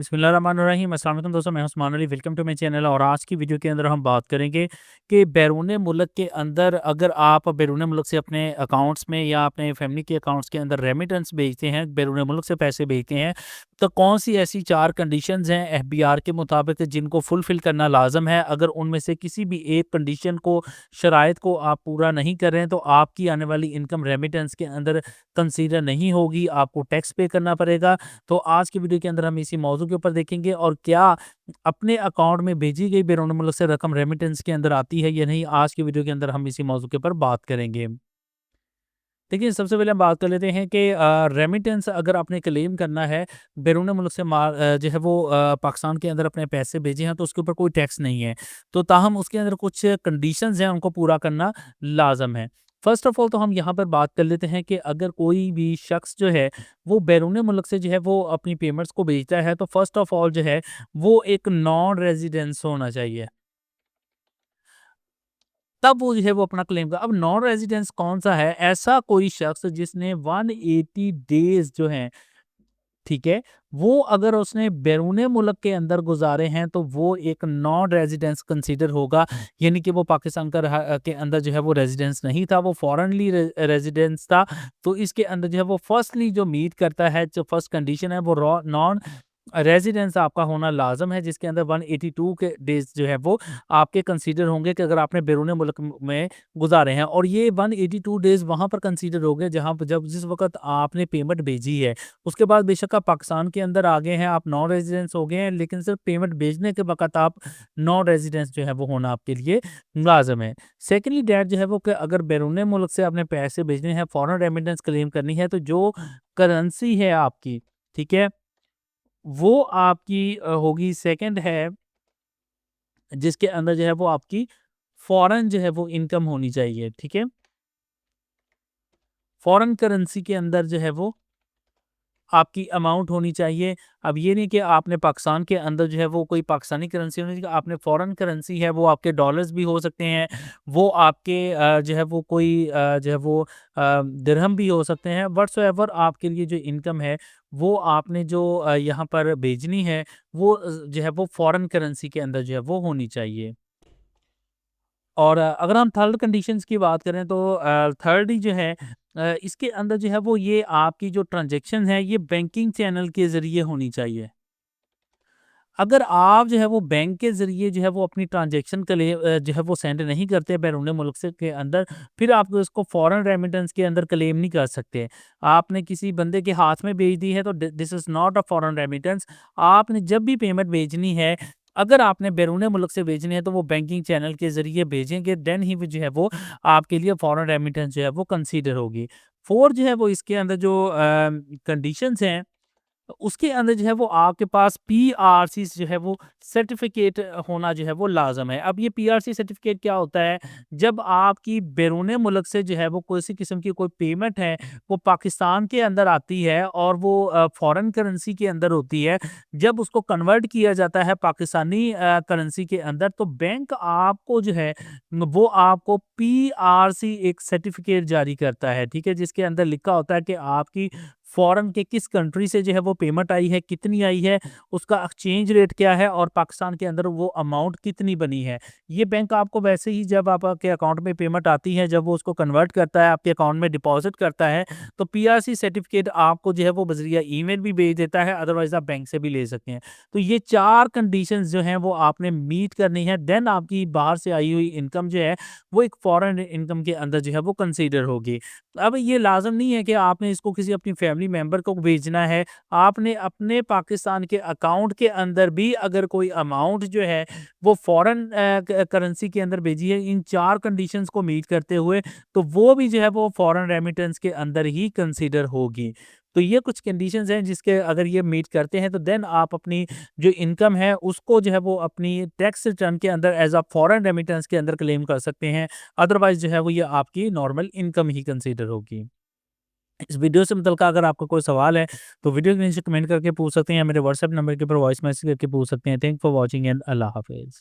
बिस्मिल्लाहिर्रहमानिर्रहीम। अस्सलाम वालेकुम दोस्तों, मैं Usman Ali. Welcome to my channel. और आज की वीडियो के अंदर हम बात करेंगे कि बैरून मुल्क के अंदर अगर आप बैरून मुल्क से अपने अकाउंट्स में या अपने फैमिली के अकाउंट्स के अंदर रेमिटेंस भेजते हैं, बैरून मुल्क से पैसे भेजते हैं, तो कौन सी ऐसी 4 कंडीशंस हैं एफबीआर के मुताबिक जिनको फुलफिल करना लाजम है। अगर उनमें से किसी भी एक कंडीशन को, शराइत को आप पूरा नहीं कर रहे हैं, तो आपकी आने वाली इनकम रेमिटेंस के अंदर कंसीडर नहीं होगी, आपको टैक्स पे करना पड़ेगा। तो आज की वीडियो के अंदर हम इसी मौजू के ऊपर देखेंगे और क्या अपने अकाउंट में भेजी गई बैरून मुल्क से रकम रेमिटेंस के अंदर आती है या नहीं। आज की वीडियो के अंदर हम इसी मौजू के ऊपर बात करेंगे। देखिए, सबसे पहले हम बात कर लेते हैं कि रेमिटेंस अगर आपने क्लेम करना है बैरून मुल्क से, जो है वो पाकिस्तान के अंदर अपने पैसे भेजे हैं, तो उसके ऊपर कोई टैक्स नहीं है। तो ताहम उसके अंदर कुछ कंडीशंस हैं, उनको पूरा करना लाजम है। फर्स्ट ऑफ ऑल तो हम यहाँ पर बात कर लेते हैं कि अगर कोई भी शख्स जो है वो बैरून मुल्क से जो है वो अपनी पेमेंट्स को भेजता है, तो फर्स्ट ऑफ ऑल जो है वो एक नॉन रेजिडेंस होना चाहिए। तब वो जो है वो अपना क्लेम अब नॉन रेजिडेंस कौन-सा है? ऐसा कोई शख्स जिसने 180 डेज़ जो हैं, ठीक है? वो अगर उसने बैरून मुल्क के अंदर गुज़ारे हैं, तो वो एक नॉन रेजिडेंस कंसीडर होगा। यानी कि वो पाकिस्तान का के अंदर जो है वो रेजिडेंस नहीं था, वो फॉरेनली रेजिडेंस था। तो इसके अंदर जो है वो फर्स्टली जो मीट करता है, जो फर्स्ट कंडीशन है वो नॉन रेज़िडेंस आपका होना लाज़म है, जिसके अंदर 182 के डेज़ जो है वो आपके कंसीडर होंगे कि अगर आपने बैरून मुल्क में गुज़ारे हैं। और ये 182 डेज़ वहाँ पर कंसीडर हो गए जहाँ पर जब जिस वक़्त आपने पेमेंट भेजी है। उसके बाद बेशक आप पाकिस्तान के अंदर आ गए हैं, आप नॉन रेज़िडेंस हो गए हैं, लेकिन सिर्फ़ पेमेंट भेजने के वक़्त आप नॉन रेज़िडेंस जो है वो होना आपके लिए लाज़म है। सेकंडली दैट जो है वो कि अगर बैरून मुल्क से आपने पैसे भेजने हैं, फ़ॉरेन रेमिटेंस क्लेम करनी है, तो जो करेंसी है आपकी, ठीक है? वो आपकी होगी सेकंड है, जिसके अंदर जो है वो आपकी फ़ॉरेन जो है वो इनकम होनी चाहिए, ठीक है? फ़ॉरेन करेंसी के अंदर जो है वो आपकी अमाउंट होनी चाहिए। अब ये नहीं कि आपने पाकिस्तान के अंदर जो है वो कोई पाकिस्तानी करेंसी होनी चाहिए, आपने फ़ॉरेन करेंसी है, वो आपके डॉलर्स भी हो सकते हैं, वो आपके जो है वो कोई जो है वो दिरहम भी हो सकते हैं। व्हाट्सएवर आपके लिए जो इनकम है, वो आपने जो यहाँ पर भेजनी है, वो जो है वो फ़ॉरेन करेंसी के अंदर जो है वो होनी चाहिए। और अगर हम थर्ड कंडीशंस की बात करें, तो थर्ड ही जो है इसके अंदर जो है वो ये आपकी जो ट्रांज़ैक्शन है, ये बैंकिंग चैनल के ज़रिए होनी चाहिए। अगर आप जो है वो बैंक के ज़रिए जो है वो अपनी ट्रांज़ैक्शन के लिए जो है वो सेंड नहीं करते बैरून मुल्क से के अंदर, फिर आप इसको फ़ॉरेन रेमिटेंस के अंदर क्लेम नहीं कर सकते। आपने किसी बंदे के हाथ में भेज दी है, तो this is not a foreign remittance. आपने जब भी पेमेंट भेजनी है, अगर आपने बैरून मुल्क से भेजनी है, तो वो बैंकिंग चैनल के ज़रिए भेजेंगे, देन ही वो जो है वो आपके लिए फ़ॉरेन रेमिटेंस जो है वो कंसीडर होगी। 4 जो है वो इसके अंदर जो कंडीशंस हैं, उसके अंदर जो है वो आपके पास पीआरसी जो है वो सर्टिफिकेट होना जो है वो लाज़म है। अब ये पीआरसी सर्टिफिकेट क्या होता है? जब आपकी बैरून मुल्क से जो है वो किसी किस्म की कोई पेमेंट है, वो पाकिस्तान के अंदर आती है और वो फ़ॉरेन करेंसी के अंदर होती है, जब उसको कन्वर्ट किया जाता है पाकिस्तानी करेंसी के अंदर, तो बैंक आपको जो है वो आपको पीआरसी एक सर्टिफिकेट जारी करता है, ठीक है? जिसके अंदर लिखा होता है कि आपकी फ़ॉरेन के किस कंट्री से जो है वो पेमेंट आई है, कितनी आई है, उसका एक्सचेंज रेट क्या है और पाकिस्तान के अंदर वो अमाउंट कितनी बनी है। ये बैंक आपको वैसे ही जब आपके अकाउंट में पेमेंट आती है, जब वो उसको कन्वर्ट करता है, आपके अकाउंट में डिपॉज़िट करता है, तो पीआरसी सर्टिफ़िकेट आपको जो है वो बज़रिया ईमेल भी भेज देता है, अदरवाइज़ आप बैंक से भी ले सकते हैं। तो ये 4 कंडीशंस जो हैं वो आपने मीट करनी है, देन आपकी बाहर से आई हुई इनकम जो है, वो एक फ़ॉरेन इनकम के अंदर जो है वो कंसीडर होगी। अब ये लाज़म नहीं है कि आपने इसको किसी अपनी फैमिली मेंबर को भेजना है। आपने अपने पाकिस्तान के अकाउंट के अंदर भी अगर कोई अमाउंट जो है वो फ़ॉरेन करेंसी के अंदर भेजी है, इन 4 कंडीशंस को मीट करते हुए, तो वो भी जो है वो फ़ॉरेन रेमिटेंस के अंदर ही कंसीडर होगी। तो ये कुछ कंडीशंस हैं जिसके अगर ये मीट करते हैं, तो देन आप अपनी जो इनकम है उसको जो है वो अपनी टैक्स रिटर्न के अंदर एज़ अ फ़ॉरेन रेमिटेंस के अंदर क्लेम कर सकते हैं। अदरवाइज़ जो है वो ये आपकी नॉर्मल इनकम ही कंसीडर होगी। इस वीडियो से मुतल्लिक़ अगर आपका कोई सवाल है, तो वीडियो के नीचे कमेंट करके पूछ सकते हैं या मेरे व्हाट्सएप नंबर के ऊपर वॉइस मैसेज करके पूछ सकते हैं। थैंक फॉर वॉचिंग एंड अल्लाह हाफ़िज़।